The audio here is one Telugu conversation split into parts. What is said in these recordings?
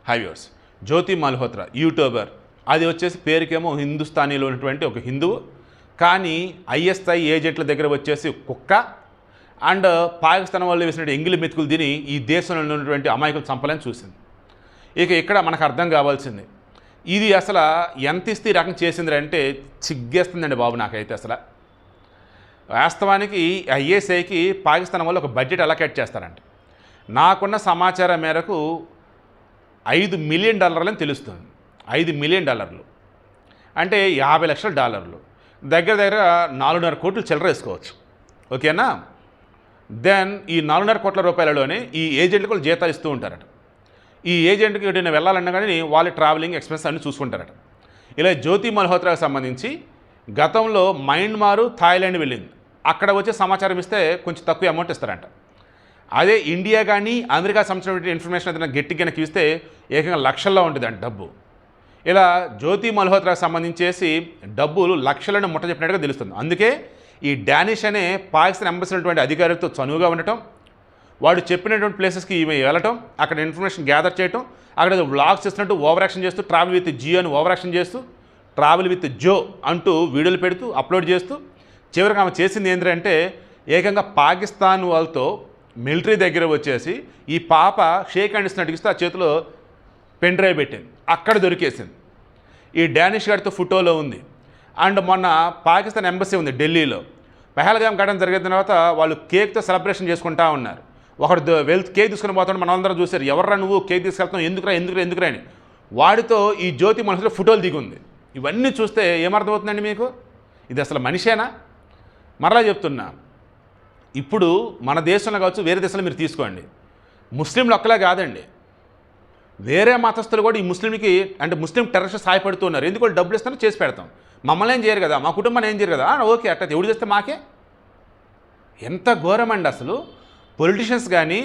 హైవ్యూర్స్ జ్యోతి మల్హోత్రా యూట్యూబర్, అది వచ్చేసి పేరుకేమో హిందుస్థానీలో ఉన్నటువంటి ఒక హిందువు, కానీ ఐఎస్ఐ ఏజెంట్ల దగ్గర వచ్చేసి కుక్క. అండ్ పాకిస్తాన్ వాళ్ళు వేసినటువంటి ఎంగిలి మెతుకులు తిని ఈ దేశంలో ఉన్నటువంటి అమాయకులు చంపాలని చూసింది. ఇక్కడ మనకు అర్థం కావాల్సింది, ఇది అసలు ఎంత ఇస్తే ఈ రకం చేసింది అంటే చిగ్గేస్తుందండి బాబు నాకైతే. అసలు వాస్తవానికి ఐఎస్ఐకి పాకిస్తాన్ వాళ్ళు ఒక బడ్జెట్ అలొకేట్ చేస్తారంట. నాకున్న సమాచారం మేరకు $5 మిలియన్ అని తెలుస్తుంది. $5 మిలియన్ అంటే $50 లక్షల, దగ్గర దగ్గర 4.5 కోట్లు చిల్లర వేసుకోవచ్చు. ఓకేనా? దెన్ ఈ 4.5 కోట్ల రూపాయలలోనే ఈ ఏజెంట్లకు జీతాలు ఇస్తూ ఉంటారట. ఈ ఏజెంట్కి ఎటైనా వెళ్ళాలన్నా కానీ వాళ్ళు ట్రావెలింగ్ ఎక్స్పెన్స్ అన్నీ చూసుకుంటారట. ఇలా జ్యోతి మల్హోత్రాకు సంబంధించి గతంలో మయన్మారు, థాయిలాండ్ వెళ్ళింది. అక్కడ వచ్చే సమాచారం ఇస్తే కొంచెం తక్కువ అమౌంట్ ఇస్తారంట. అదే ఇండియా కానీ అమెరికా సంబంధించిన ఇన్ఫర్మేషన్ ఏదైనా గట్టిగా ఇస్తే ఏకంగా లక్షల్లో ఉంటుందంట డబ్బు. ఇలా జ్యోతి మల్హోత్రాకు సంబంధించేసి డబ్బులు లక్షలను ముట్ట చెప్పినట్టుగా తెలుస్తుంది. అందుకే ఈ డానిష్ అనే పాకిస్తాన్ ఎంబసీ ఉన్నటువంటి అధికారులతో చనువుగా ఉండటం, వాడు చెప్పినటువంటి ప్లేసెస్కి ఈమె వెళ్ళటం, అక్కడ ఇన్ఫర్మేషన్ గ్యాదర్ చేయటం, అక్కడ వ్లాగ్స్ చేస్తున్నట్టు ఓవర్ యాక్షన్ చేస్తూ, ట్రావెల్ విత్ జియో అని ఓవర్ యాక్షన్ చేస్తూ, ట్రావెల్ విత్ జో అంటూ వీడియోలు పెడుతూ అప్లోడ్ చేస్తూ, చివరికి ఆమె చేసింది ఏంటంటే ఏకంగా పాకిస్తాన్ వాళ్ళతో మిలిటరీ దగ్గర వచ్చేసి ఈ పాప షేక్ హ్యాండ్ ఇస్తున్నట్టు ఇస్తే ఆ చేతిలో పెన్ డ్రైవ్ పెట్టింది, అక్కడ దొరికేసింది. ఈ డానిష్ గారితో ఫోటోలో ఉంది. అండ్ మొన్న పాకిస్తాన్ ఎంబసీ ఉంది ఢిల్లీలో, పహల్గామ్ ఘటన జరిగిన తర్వాత వాళ్ళు కేక్తో సెలబ్రేషన్ చేసుకుంటా ఉన్నారు. ఒకడు కేక్ తీసుకుని పోతాడు, మనందరం చూశారు, ఎవర్రా నువ్వు కేక్ తీసుకెళ్తాం, ఎందుకురా అని. వాడితో ఈ జ్యోతి మనుషులు ఫోటోలు దిగుంది. ఇవన్నీ చూస్తే ఏమర్థమవుతుందండి మీకు? ఇది అసలు మనిషేనా? మరలా చెప్తున్నా, ఇప్పుడు మన దేశంలో కావచ్చు, వేరే దేశంలో మీరు తీసుకోండి, ముస్లింలు ఒక్కలే కాదండి, వేరే మతస్థులు కూడా ఈ ముస్లింకి అంటే ముస్లిం టెర్రరిస్ట్ సహాయపడుతున్నారు. ఎందుకు వాళ్ళు డబ్బులు ఇస్తారో చేసి పెడతాం, మమ్మల్ని ఏం చేయరు కదా, మా కుటుంబాన్ని ఏం చేయరు కదా, ఓకే అట్లా ఎవడు చేస్తే మాకే. ఎంత ఘోరం అండి అసలు. పొలిటీషియన్స్ కానీ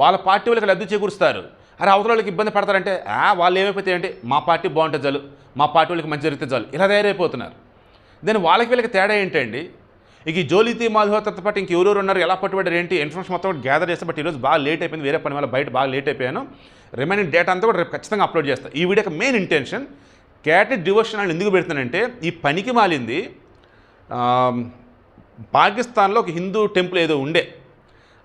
వాళ్ళ పార్టీ వాళ్ళకి లబ్ధి చేకూరుస్తారు, అరే అవతల వాళ్ళకి ఇబ్బంది పడతారంటే వాళ్ళు ఏమైపోతే ఏంటి, మా పార్టీ బాగుంటే చాలు, మా పార్టీ వాళ్ళకి మంచి జరిగితే చాలు, ఇలా తయారైపోతున్నారు. దాని వాళ్ళకి వీళ్ళకి తేడా ఏంటండి? ఈ జ్యోతి మల్హోత్రాతో పాటు ఇంకెవరెవరు ఉన్నారు, ఎలా పట్టుబడ్డారు ఏంటి, ఇన్ఫర్మేషన్ మొత్తం గ్యాదర్ చేస్తే. బట్ ఈరోజు బాగా లేట్ అయిపోయింది, వేరే పని వల్ల బయట బాగా లేట్ అయిపోయాను. రిమైనింగ్ డేటా అంతా కూడా రేపు ఖచ్చితంగా అప్లోడ్ చేస్తాను. ఈ వీడియోకి మెయిన్ ఇంటెన్షన్ క్యాటెడ్ డివోషనల్ ఎందుకు పెడుతున్నానంటే, ఈ పనికి మాలింది పాకిస్తాన్లో ఒక హిందూ టెంపుల్ ఏదో ఉండే,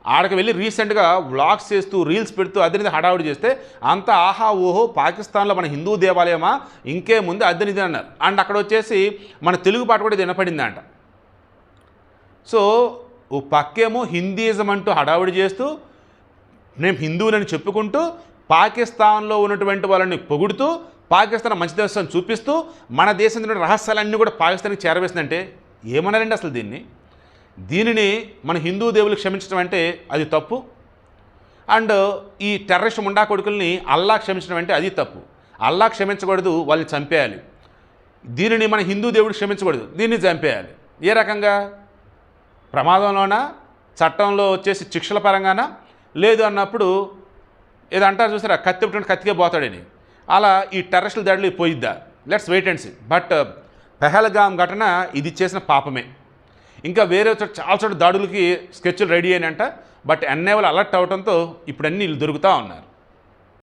ఆడకి వెళ్ళి రీసెంట్గా వ్లాగ్స్ చేస్తూ రీల్స్ పెడుతూ అద్దెనిది హడావుడి చేస్తే అంతా ఆహా ఓహో పాకిస్తాన్లో మన హిందూ దేవాలయమా, ఇంకే ముందు అద్దెనిది అన్నారు. అండ్ అక్కడ వచ్చేసి మన తెలుగు పాట కూడా వినపడింది అంట. సో ఓ పక్కేమో హిందీయిజం అంటూ హడావుడి చేస్తూ, నేను హిందువులని చెప్పుకుంటూ, పాకిస్తాన్లో ఉన్నటువంటి వాళ్ళని పొగుడుతూ, పాకిస్తాన్ మంచి దేశం చూపిస్తూ, మన దేశంలో రహస్యాలన్నీ కూడా పాకిస్తాన్కి చేరవేసిందంటే ఏమన్నారండి అసలు దీనిని మన హిందూ దేవులకు క్షమించడం అంటే అది తప్పు. అండ్ ఈ టెర్రరిస్ట్ ముండా కొడుకుల్ని అల్లా క్షమించడం అంటే అది తప్పు. అల్లా క్షమించకూడదు, వాళ్ళని చంపేయాలి. దీనిని మన హిందూ దేవుడు క్షమించకూడదు, దీన్ని చంపేయాలి. ఏ రకంగా? ప్రమాదంలోనా, చట్టంలో వచ్చేసి శిక్షల పరంగానా, లేదు అన్నప్పుడు ఏదో అంటారు చూసారా, కత్తి పెట్టుకుంటే కత్తికే పోతాడని, అలా ఈ టెర్రరిస్టుల దాడిలో పోయిద్దా? Let's wait and see. But Pahalgam ఘటన ఇది చేసిన పాపమే. ఇంకా వేరే చాలా చోట్ల దాడులకి స్కెచ్లు రెడీ అయినంట. బట్ ఎన్ఐ వాళ్ళు అలర్ట్ అవడంతో ఇప్పుడు అన్నీ దొరుకుతూ ఉన్నారు.